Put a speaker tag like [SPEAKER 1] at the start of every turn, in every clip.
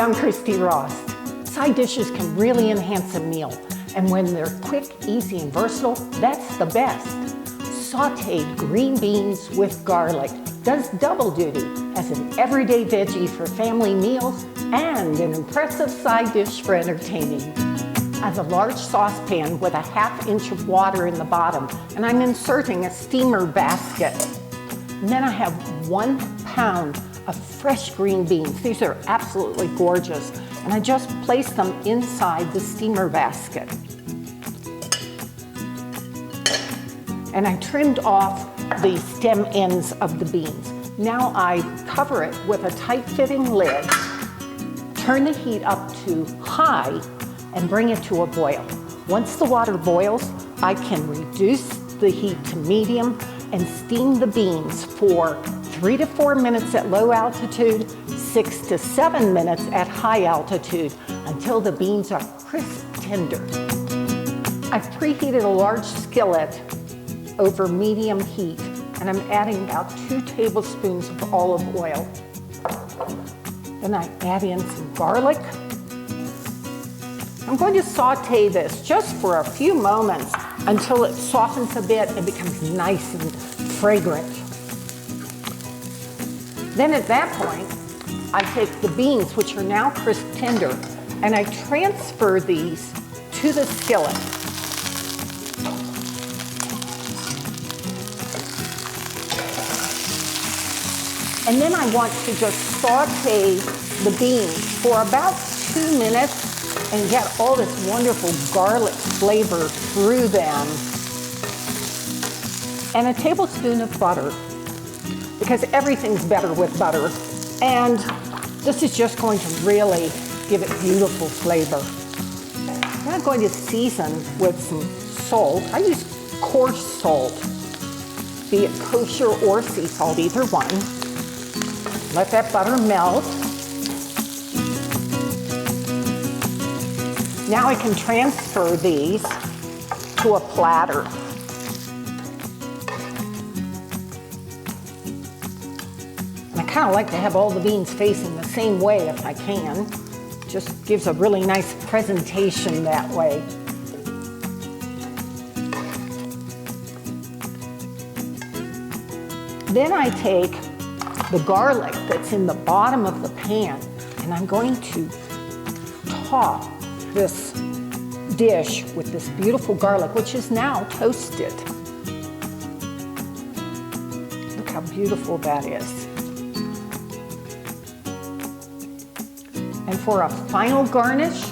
[SPEAKER 1] I'm Christy Rost. Side dishes can really enhance a meal, and when they're quick, easy, and versatile, that's the best. Sautéed green beans with garlic does double duty as an everyday veggie for family meals and an impressive side dish for entertaining. I have a large saucepan with a ½ inch of water in the bottom, and I'm inserting a steamer basket. And then I have 1 pound of fresh green beans. These are absolutely gorgeous. And I just place them inside the steamer basket. And I trimmed off the stem ends of the beans. Now I cover it with a tight-fitting lid, turn the heat up to high, and bring it to a boil. Once the water boils, I can reduce the heat to medium and steam the beans for 3 to 4 minutes at low altitude, 6 to 7 minutes at high altitude until the beans are crisp tender. I've preheated a large skillet over medium heat, and I'm adding about 2 tablespoons of olive oil. Then I add in some garlic. I'm going to sauté this just for a few moments until it softens a bit and becomes nice and fragrant. Then at that point, I take the beans, which are now crisp tender, and I transfer these to the skillet. And then I want to just sauté the beans for about 2 minutes and get all this wonderful garlic flavor through them. And a tablespoon of butter, because everything's better with butter. And this is just going to really give it beautiful flavor. Now I'm going to season with some salt. I use coarse salt, be it kosher or sea salt, either one. Let that butter melt. Now I can transfer these to a platter. And I kind of like to have all the beans facing the same way if I can. Just gives a really nice presentation that way. Then I take the garlic that's in the bottom of the pan, and I'm going to top this dish with this beautiful garlic, which is now toasted. Look how beautiful that is. And for a final garnish,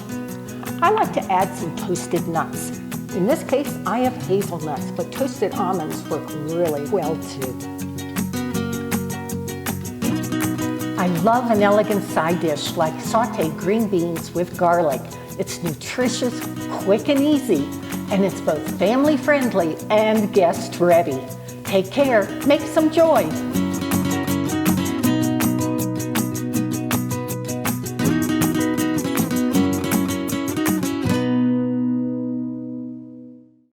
[SPEAKER 1] I like to add some toasted nuts. In this case, I have hazelnuts, but toasted almonds work really well too. I love an elegant side dish like sautéed green beans with garlic. It's nutritious, quick and easy, and it's both family friendly and guest ready. Take care, make some joy.